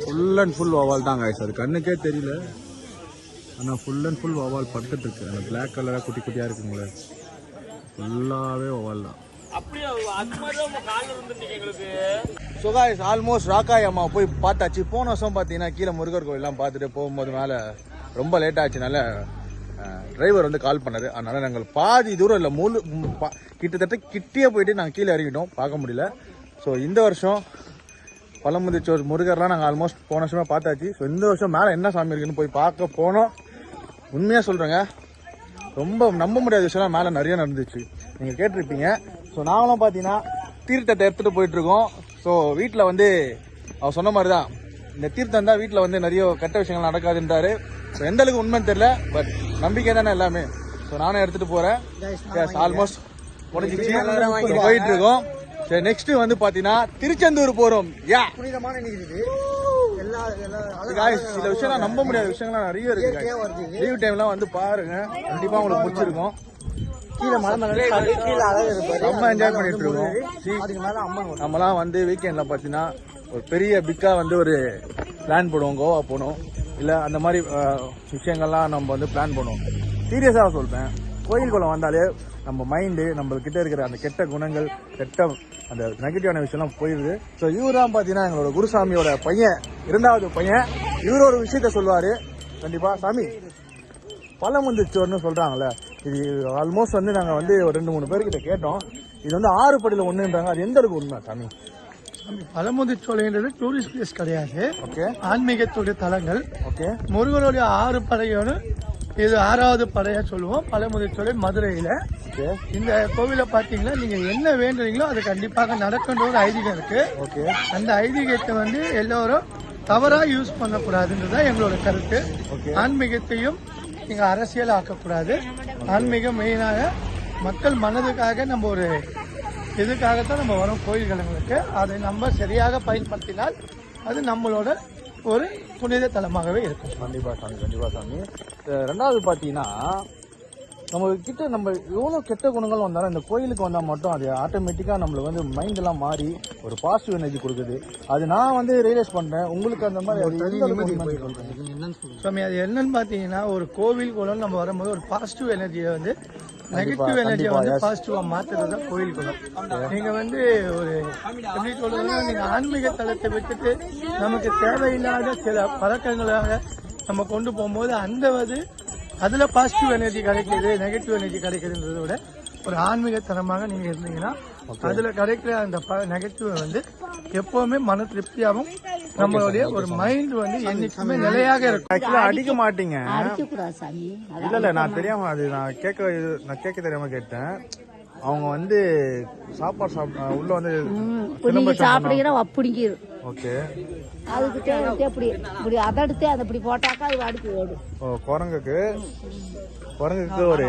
ஃபுல் அண்ட் ஃபுல் வவ்வால் தான் காய்ஸ். அது கண்ணுக்கே தெரியல, ஆனா ஃபுல் அண்ட் ஃபுல் வவ்வால் படுத்துட்டு இருக்கு. அந்த பிளாக் கலரா குட்டி குட்டியா இருக்குங்களே, ஃபுல்லாவே வவ்வால் தான். ஸோ காய்ஸ், ஆல்மோஸ்ட் ராக்காய் அம்மா போய் பார்த்தாச்சு. போன வருஷம் பார்த்தீங்கன்னா கீழே முருகர் கோயிலெலாம் பார்த்துட்டு போகும்போது மேலே ரொம்ப லேட் ஆச்சுனால டிரைவர் வந்து கால் பண்ணாரு. அதனால நாங்கள் பாதி தூரம் இல்லை, கிட்டத்தட்ட கிட்டே போயிட்டு நாங்கள் கீழே இறங்கிட்டோம், பார்க்க முடியல. ஸோ இந்த வருஷம் பழமுதிர்ச்சோர் முருகர்லாம் நாங்கள் ஆல்மோஸ்ட் போன வருஷமா பார்த்தாச்சு. ஸோ இந்த வருஷம் மேலே என்ன சாமி இருக்குன்னு போய் பார்க்க போனோம். உண்மையாக சொல்கிறேங்க, ரொம்ப நம்ப முடியாத விஷயம்லாம் மேலே நிறைய நடந்துச்சு. நீங்கள் கேட்டிருப்பீங்க. ஸோ நாங்களும் பார்த்தீங்கன்னா தீர்த்தத்தை எடுத்துகிட்டு போயிட்டுருக்கோம். ஸோ வீட்டில் வந்து அவர் சொன்ன மாதிரி தான், இந்த தீர்த்தம் தான் வீட்டில் வந்து நிறைய கெட்ட விஷயங்கள் நடக்காதுன்றாரு. ஸோ எந்த அளவுக்கு உண்மைன்னு தெரியல, பட் நம்பிக்கை தானே எல்லாமே. ஸோ நானும் எடுத்துகிட்டு போகிறேன். ஆல்மோஸ்ட் முடிஞ்சிச்சு, போயிட்டு இருக்கோம். சரி நெக்ஸ்ட் வந்து பாத்தீங்கன்னா திருச்செந்தூர் போறோம். யா புனிதமான நிகழ்ச்சி. எல்லா guys, சில விஷயம்லாம் நம்ப முடியாத விஷயங்கள்லாம் நிறைய இருக்கு. லீவ் டைம்லாம் வந்து பாருங்க, கண்டிப்பா உங்களுக்கு பிடிச்சிருக்கும். கீழே மலை மேல கீழே அழகு இருப்பாரு. ரொம்ப என்ஜாய் பண்ணிட்டு இருக்கோம். அதுக்கு மேல அம்மன் நம்மலாம் வந்து வீக்கெண்ட்ல பாத்தீங்கன்னா ஒரு பெரிய பிக்கா வந்து ஒரு பிளான் போடுவோம். கோவா போகணும் இல்ல அந்த மாதிரி விஷயங்கள்லாம் நம்ம வந்து பிளான் பண்ணுவோம். சீரியஸா சொல்றேன், கோயிலுக்குள்ள வந்தாலே நம்ம மைண்டு நம்மகிட்ட இருக்கிற அந்த கெட்ட குணங்கள், கெட்ட அந்த நெகட்டிவான விஷயம்லாம் போயிடுது. ஸோ இவரான் பாத்தீங்கன்னா எங்களோட குருசாமியோட பையன், 2வது பையன். இவரு ஒரு விஷயத்த சொல்லுவாரு. கண்டிப்பா சாமி பழமுந்திரிச்சோர்னு சொல்றாங்கல்ல, இது ஆல்மோஸ்ட் வந்து நாங்க வந்து ஒரு 2-3 பேர்கிட்ட கேட்டோம். இது வந்து 6 படியில ஒண்ணுன்றாங்க. அது எந்த அளவுக்கு உண்மை சாமி? பழமுதிர்ச்சோலைன்றது டூரிஸ்ட் பிளேஸ் கிடையாது, ஓகே ஆன்மீகத்துடைய தலங்கள். ஓகே முருகனுடைய 6 படையோடு இது 6வது படையா சொல்லுவோம். பழமுதிர்ச்சோலை மதுரையில. ஓகே இந்த கோவில பாத்தீங்கன்னா நீங்க என்ன வேண்டுறீங்களோ அது கண்டிப்பாக நடக்கின்ற ஒரு ஐதீகம் இருக்கு. ஓகே அந்த ஐதீகத்தை வந்து எல்லோரும் தவறா யூஸ் பண்ணக்கூடாதுன்றதுதான் எங்களோட கருத்து. ஓகே ஆன்மீகத்தையும் நீங்க அரசியல் ஆக்கக்கூடாது. ஆன்மீகம் மெயினாக மக்கள் மனதுக்காக நம்ம ஒரு இதுக்காகத்தான் நம்ம வரோம் கோயில்களுக்கு. அதை நம்ம சரியாக பயன்படுத்தினால் அது நம்மளோட ஒரு புனித தலமாகவே இருக்கும். கண்டிப்பா சாமி, கண்டிப்பா சாமி. 2வது பாத்தீங்கன்னா நம்ம கிட்ட நம்ம எவ்வளவு கெட்ட குணங்கள் வந்தாலும் இந்த கோயிலுக்கு வந்தா மட்டும் அது ஆட்டோமேட்டிக்கா நம்மளுக்கு வந்து மைண்ட் எல்லாம் மாறி ஒரு பாசிட்டிவ் எனர்ஜி கொடுக்குது. அது நான் வந்து ரியலைஸ் பண்றேன். உங்களுக்கு அந்த மாதிரி அது எந்த அளவுக்கு உண்மை சொல்றேன்? சுவாமி, அது என்னன்னு பாத்தீங்கன்னா ஒரு கோவில் குளம் நம்ம வரும்போது ஒரு பாசிட்டிவ் எனர்ஜியை வந்து நெகட்டிவ் எனர்ஜியை வந்து பாசிட்டிவா மாத்துறது தான் கோயில் குளம். நீங்க வந்து ஒரு எப்படி சொல்றதுன்னா, நீங்க ஆன்மீக தளத்தை விட்டுட்டு நமக்கு தேவையில்லாத சில பழக்கங்களாக நம்ம கொண்டு போகும்போது அந்த அதுல பாசிட்டிவ் எனர்ஜி கிடைக்குது, நெகட்டிவ் எனர்ஜி கிடைக்குதுன்றத விட ஒரு ஆன்மீக தரமாக நீங்க இருந்தீங்கன்னா அதுல கிடைக்கிற அந்த நெகட்டிவ் வந்து எப்பவுமே மன திருப்தியாகவும் நம்மளுடைய ஒரு மைண்ட் வந்து என்னைக்குமே நிலையாக இருக்கும். ஆக்சுவலா அடிக்க மாட்டீங்க. அடிக்கக்கூடாது சாமி. இல்ல நான் தெரியாம அது நான் கேட்க தெரியாம கேட்டேன். அவங்க வந்து சாப்பாடு உள்ள வந்து நீங்க சாப்பிடுகிற அப்படிங்கிரு. ஓகே அதுக்கிட்டே இப்படி இப்படி அதடுத்து அதை இப்படி போட்டாக்கா அது அடுத்து ஓடும். குரங்குக்கு ஒரு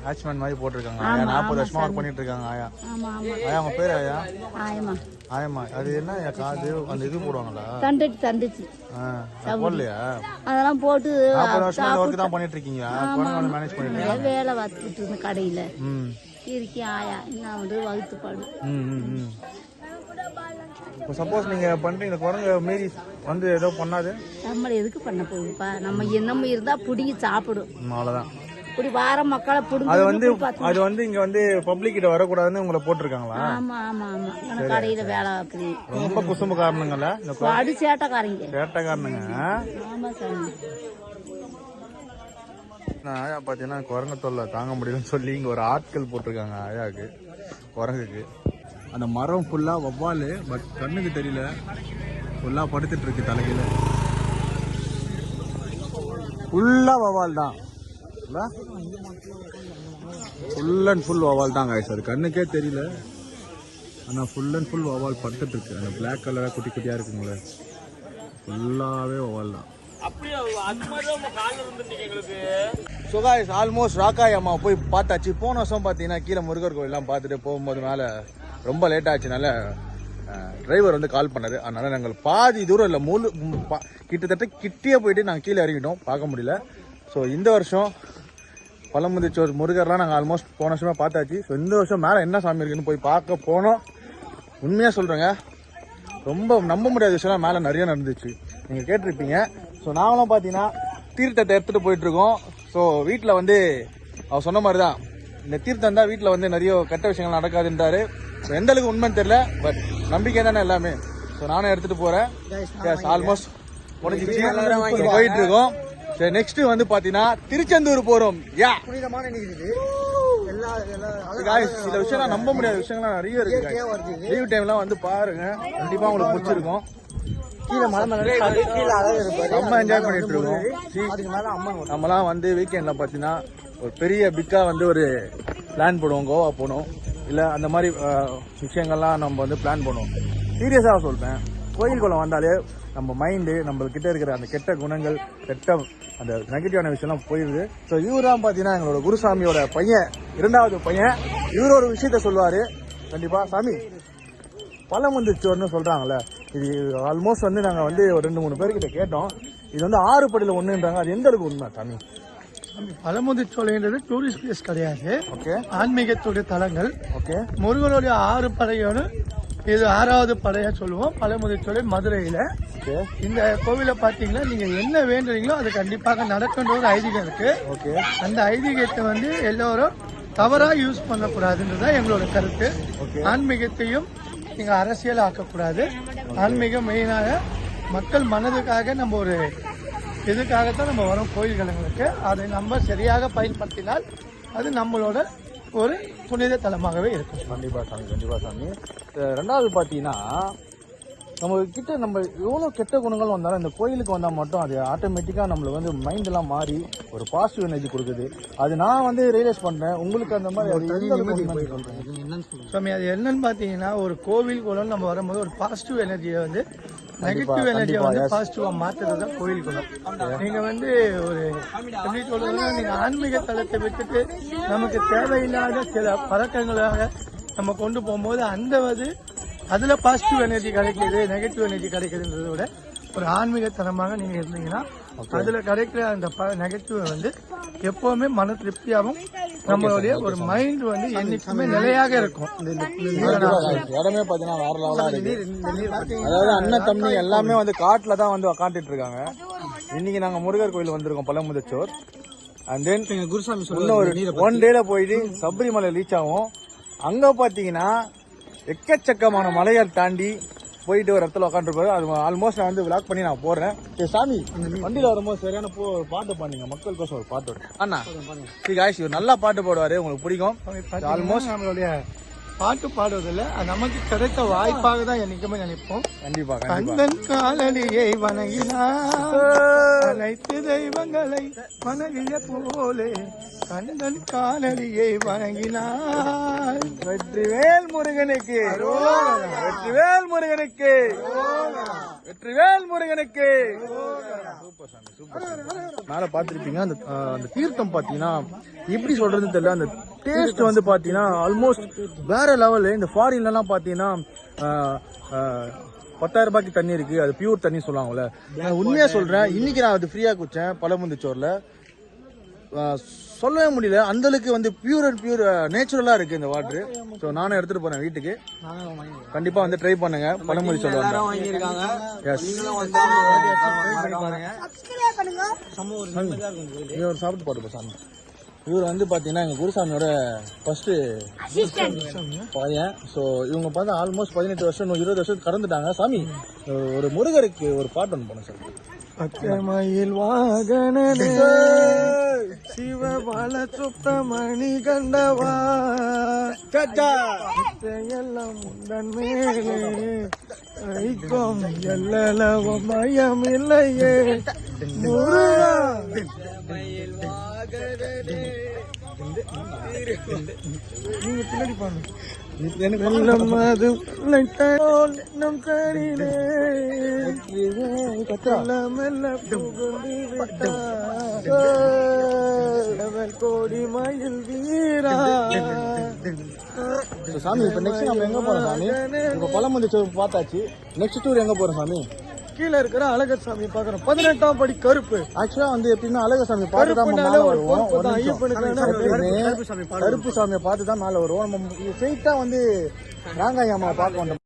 வாட்ச்மேன் மாதிரி போட்டிருக்காங்க. 40 வருஷமா ஒர்க் பண்ணிட்டு இருக்காங்க. ஆயா ஆமா ஆமா ஆயா உங்க பேரு? ஆயா ஆயமா ஆயம்மா. அது என்ன காது அந்த இது போடுவாங்களா? தந்துச்சு போடலையா? அதெல்லாம் போட்டு 40 வருஷமா இந்த ஒர்க் தான் பண்ணிட்டு இருக்கீங்க. குரங்கு மேனேஜ் பண்ணிட்டு இருக்கீங்க. வேலை பார்த்துக்கிட்டு இருந்த கடையில இருக்கி ஆயா என்ன வந்து வகுத்துப்பாடு. இப்போ சப்போஸ் நீங்க பண்றீங்க குரங்கு மீறி வந்து ஏதோ பண்ணாது, நம்மள எதுக்கு பண்ண போகுதுப்பா? நம்ம இருந்தா பிடிங்கி சாப்பிடும். அவ்வளவுதான். இப்படி வார மக்களை அது வந்து இங்க வந்து பப்ளிக் கிட்ட வரக்கூடாதுன்னு உங்களை போட்டிருக்காங்களா? ஆமா ஆமா ஆமா. கடையில வேலை பார்க்குது. ரொம்ப குசும்பு காரணங்களா? அடி சேட்டைக்காரங்க. சேட்டைக்காரனுங்க. ஆமா சாமி. ஆயா பாத்தீங்கன்னா குரங்கு தொல்லை தாங்க முடியலன்னு சொல்லி இங்க ஒரு ஆட்கள் போட்டிருக்காங்க ஆயாவுக்கு, குரங்குக்கு. அந்த மரம் ஃபுல்லா வவ்வாலு, பட் கண்ணுக்கு தெரியல, ஃபுல்லா படுத்துட்டு இருக்கு தலையில. ஃபுல்லா வவ்வால் தான், ஃபுல் அண்ட் ஃபுல் வவ்வால் தான் guys. அது கண்ணுக்கே தெரியல, ஆனா ஃபுல் அண்ட் ஃபுல் வவ்வால் படுத்துட்டு இருக்கு. அந்த பிளாக் கலரா குட்டி குட்டியா இருக்குங்களே, ஃபுல்லாவே வவ்வால் தான். ஸோ காய்ஸ், ஆல்மோஸ்ட் ராக்காய் அம்மா போய் பார்த்தாச்சு. போன வருஷம் பார்த்தீங்கன்னா கீழே முருகர் கோயிலெலாம் பார்த்துட்டு போகும்போது மேலே ரொம்ப லேட் ஆச்சுனால டிரைவர் வந்து கால் பண்ணது. அதனால நாங்கள் பாதி தூரம் இல்லை, கிட்டத்தட்ட கிட்டே போயிட்டு நாங்கள் கீழே இறங்கிட்டோம், பார்க்க முடியல. ஸோ இந்த வருஷம் பழமுதிர்ச்சோர் முருகர்லாம் நாங்கள் ஆல்மோஸ்ட் போன வருஷமா பார்த்தாச்சு. ஸோ இந்த வருஷம் மேலே என்ன சாமி இருக்குன்னு போய் பார்க்க போனோம். உண்மையாக சொல்கிறேங்க, ரொம்ப நம்ப முடியாத விஷயம்லாம் மேலே நிறைய நடந்துச்சு. நீங்கள் கேட்டிருப்பீங்க. ஸோ நாங்களும் பார்த்தீங்கன்னா தீர்த்தத்தை எடுத்துகிட்டு போயிட்டுருக்கோம். ஸோ வீட்டில் வந்து அவர் சொன்ன மாதிரி தான், இந்த தீர்த்தம் தான் வீட்டில் வந்து நிறைய கெட்ட விஷயங்கள் நடக்காதுன்றாரு. ஸோ எந்த அளவுக்கு உண்மைன்னு தெரியல, பட் நம்பிக்கை தானே எல்லாமே. ஸோ நானும் எடுத்துகிட்டு போகிறேன். ஆல்மோஸ்ட் போயிட்டு இருக்கோம். சரி நெக்ஸ்ட் வந்து பார்த்தீங்கன்னா திருச்செந்தூர் போகிறோம். யா புனிதமான நிகழ்ச்சி. சில விஷயம்லாம் நம்ப முடியாத விஷயங்கள்லாம் நிறைய இருக்கு. லீவ் டைம்லாம் வந்து பாருங்க, கண்டிப்பாக உங்களுக்கு பிடிச்சிருக்கும். கீழே மலை மேல கீழே அழகு இருப்பாரு. ரொம்ப என்ஜாய் பண்ணிட்டு இருக்கோம். அதுக்கு மேல அம்மன் நம்மலாம் வந்து வீக்கெண்ட்ல பாத்தீங்கன்னா ஒரு பெரிய பிக்கா வந்து ஒரு பிளான் போடுவோம். கோவா போகணும் இல்ல அந்த மாதிரி விஷயங்கள்லாம் நம்ம வந்து பிளான் பண்ணுவோம். சீரியஸா சொல்றேன், கோயிலுக்குள்ள வந்தாலே நம்ம மைண்டு நம்மகிட்ட இருக்கிற அந்த கெட்ட குணங்கள், கெட்ட அந்த நெகட்டிவான விஷயம்லாம் போயிடுது. ஸோ இவரான் பாத்தீங்கன்னா எங்களோட குருசாமியோட பையன், 2வது பையன். இவரு ஒரு விஷயத்த சொல்லுவாரு. கண்டிப்பா சாமி பழமுதிர்ச்சோர்னு சொல்றாங்கல்ல, இது ஆல்மோஸ்ட் வந்து நாங்க வந்து ஒரு 2-3 பேர்கிட்ட கேட்டோம். இது வந்து 6 படியில ஒண்ணுன்றாங்க. அது எந்த அளவுக்கு உண்மை சாமி? பழமுதிர்ச்சோலைன்றது டூரிஸ்ட் பிளேஸ் கிடையாது, ஓகே ஆன்மீகத்துடைய தலங்கள். ஓகே முருகனுடைய 6 படையோடு இது 6வது படையா சொல்லுவோம். பழமுதிர்ச்சோலை மதுரையில. ஓகே இந்த கோவிலை பார்த்தீங்கன்னா நீங்க என்ன வேண்டுறீங்களோ அது கண்டிப்பாக நடக்கின்ற ஒரு ஐதீகம் இருக்கு. ஓகே அந்த ஐதீகத்தை வந்து எல்லோரும் தவறா யூஸ் பண்ணக்கூடாதுன்றதுதான் எங்களோட கருத்து. ஆன்மீகத்தையும் நீங்க அரசியல் ஆக்கக்கூடாது. ஆன்மீகம் மெயினாக மக்கள் மனதுக்காக நம்ம ஒரு இதுக்காகத்தான் நம்ம வரோம் கோயில்களுக்கு. அதை நம்ம சரியாக பயன்படுத்தினால் அது நம்மளோட ஒரு புனித தலமாகவே இருக்கும். கண்டிப்பா சாமி, கண்டிப்பா சாமி. ரெண்டாவது பாத்தீங்கன்னா நம்ம கிட்ட நம்ம எவ்வளவு கெட்ட குணங்கள் வந்தாலும் இந்த கோயிலுக்கு வந்தா மட்டும் அது ஆட்டோமேட்டிக்கா நம்மளுக்கு வந்து மைண்ட் எல்லாம் மாறி ஒரு பாசிட்டிவ் எனர்ஜி கொடுக்குது. அது நான் வந்து ரியலைஸ் பண்றேன். உங்களுக்கு அந்த மாதிரி அது எந்த அளவுக்கு உண்மைன்னு சொல்றேன்? சுவாமி, அது என்னன்னு பாத்தீங்கன்னா ஒரு கோவில் குளம் நம்ம வரும்போது ஒரு பாசிட்டிவ் எனர்ஜியை வந்து நெகட்டிவ் எனர்ஜியை வந்து பாசிட்டிவா மாத்துறது தான் கோவில் குளம். நீங்க வந்து ஒரு எப்படி சொல்றதுன்னா நீங்க ஆன்மீக தளத்தை விட்டுட்டு நமக்கு தேவையில்லாத சில பழக்கங்களாக நம்ம கொண்டு போகும்போது அந்த வந்து அதுல பாசிட்டிவ் எனர்ஜி கிடைக்குது, நெகட்டிவ் எனர்ஜி கிடைக்குதுன்றத விட ஒரு ஆன்மீக தலமாக நீங்க இருந்தீங்கன்னா அதுல கிடைக்கிற அந்த நெகட்டிவ் வந்து எப்பவுமே மன திருப்தியாகவும் நம்மளுடைய ஒரு மைண்ட் வந்து என்னைக்குமே நிலையாக இருக்கும். இடமே பாத்தீங்கன்னா வேற லெவலா இருக்கு. அதாவது அண்ணன் தம்பி எல்லாமே வந்து காட்டுல தான் வந்து உக்காந்துட்டு இருக்காங்க. இன்னைக்கு நாங்க முருகர் கோயில் வந்திருக்கோம் பழமுதிர்ச்சோர். அண்ட் தென் குருசாமி இன்னும் ஒரு 1 டேல போயிட்டு சபரிமலை ரீச் ஆகும். அங்க பாத்தீங்கன்னா எக்கச்சக்கமான மலைகள் தாண்டி போயிட்டு ஒரு இடத்துல உட்காந்துருப்பாரு. அது ஆல்மோஸ்ட் நான் வந்து விளாக் பண்ணி நான் போடுறேன். சரி சாமி, வண்டியில வரும்போது சரியான பாட்டு பாடுங்க, மக்களுக்கோசம் ஒரு பாட்டு வரும். அண்ணா காய்ச்சி ஒரு நல்லா பாட்டு பாடுவாரு, உங்களுக்கு பிடிக்கும். ஆல்மோஸ்ட் நம்மளுடைய பாட்டு பாடுவதில்ல நமக்கு கிடைத்த வாய்ப்பாக தான் என்னைக்குமே நினைப்போம். கண்டிப்பா கந்தன் காலடியை வணங்கினார் அனைத்து தெய்வங்களை வணங்கிய போலே கந்தன் காலடியை வணங்கினார். வெற்றிவேல் முருகனுக்கு, வெற்றிவேல் முருகனுக்கு, வெற்றிவேல் முருகனுக்கு. சூப்பர் சாமி, சூப்பர் சாமி. மேல பாத்திருப்பீங்க அந்த தீர்த்தம் பாத்தீங்கன்னா எப்படி சொல்றதுன்னு தெரியல. அந்த டேஸ்ட் வந்து பாத்தீங்கன்னா ஆல்மோஸ்ட் வேற லெவலு. இந்த ஃபாரின்ல எல்லாம் பாத்தீங்கன்னா 10,000 ரூபாய்க்கு தண்ணி இருக்கு, அது பியூர் தண்ணி சொல்லுவாங்கல்ல. நான் உண்மையா சொல்றேன், இன்னைக்கு நான் அது ஃப்ரீயா குடிச்சேன் பழமுதிர்ச்சோர்ல. சொல்லவே முடியல, அந்த அளவுக்கு வந்து பியூர் அண்ட் பியூர் நேச்சுரலா இருக்கு இந்த வாட்டர். ஸோ நானும் எடுத்துட்டு போறேன் வீட்டுக்கு. கண்டிப்பா வந்து ட்ரை பண்ணுங்க பழமுதிர்ச்சோர். இவர் சாப்பிட்டு பாட்டு சாமி. இவர் வந்து பாத்தீங்கன்னா எங்க குருசாமியோட ஃபர்ஸ்ட் பையன். ஸோ இவங்க பார்த்தா ஆல்மோஸ்ட் 18 வருஷம் 20 வருஷம் கடந்துட்டாங்க. சாமி, ஒரு முருகருக்கு ஒரு பாட்டு ஒன்று பண்ண சார். பச்சைமயில் வாகனனே சிவபால சுப்பிரமணி கண்டவா எல்லாம் முந்தன் மேலே ஐக்கும் எல்லளவும் மயம் இல்லையே முருகா. நீங்க பின்னாடி பாருங்க. கோடி மயில் வீரா. சாமி, இப்ப நெக்ஸ்ட் நம்ம எங்க போறோம் சாமி? இப்ப பழமுதிர்ச்சோர் பார்த்தாச்சு, நெக்ஸ்ட் டூர் எங்க போறோம் சாமி? கீழே இருக்கிற அழகர் சாமி பாக்குறோம். 18ஆம் படி கருப்பு. ஆக்சுவலா வந்து எப்படின்னா அழகர் சாமி பார்த்து தான் மேல வருவோம். கருப்பு சாமியை பார்த்து தான் மேல வருவோம். நம்ம ஸ்ட்ரெயிட்டா வந்து ராங்காய் அம்மா பார்க்க வந்தோம்.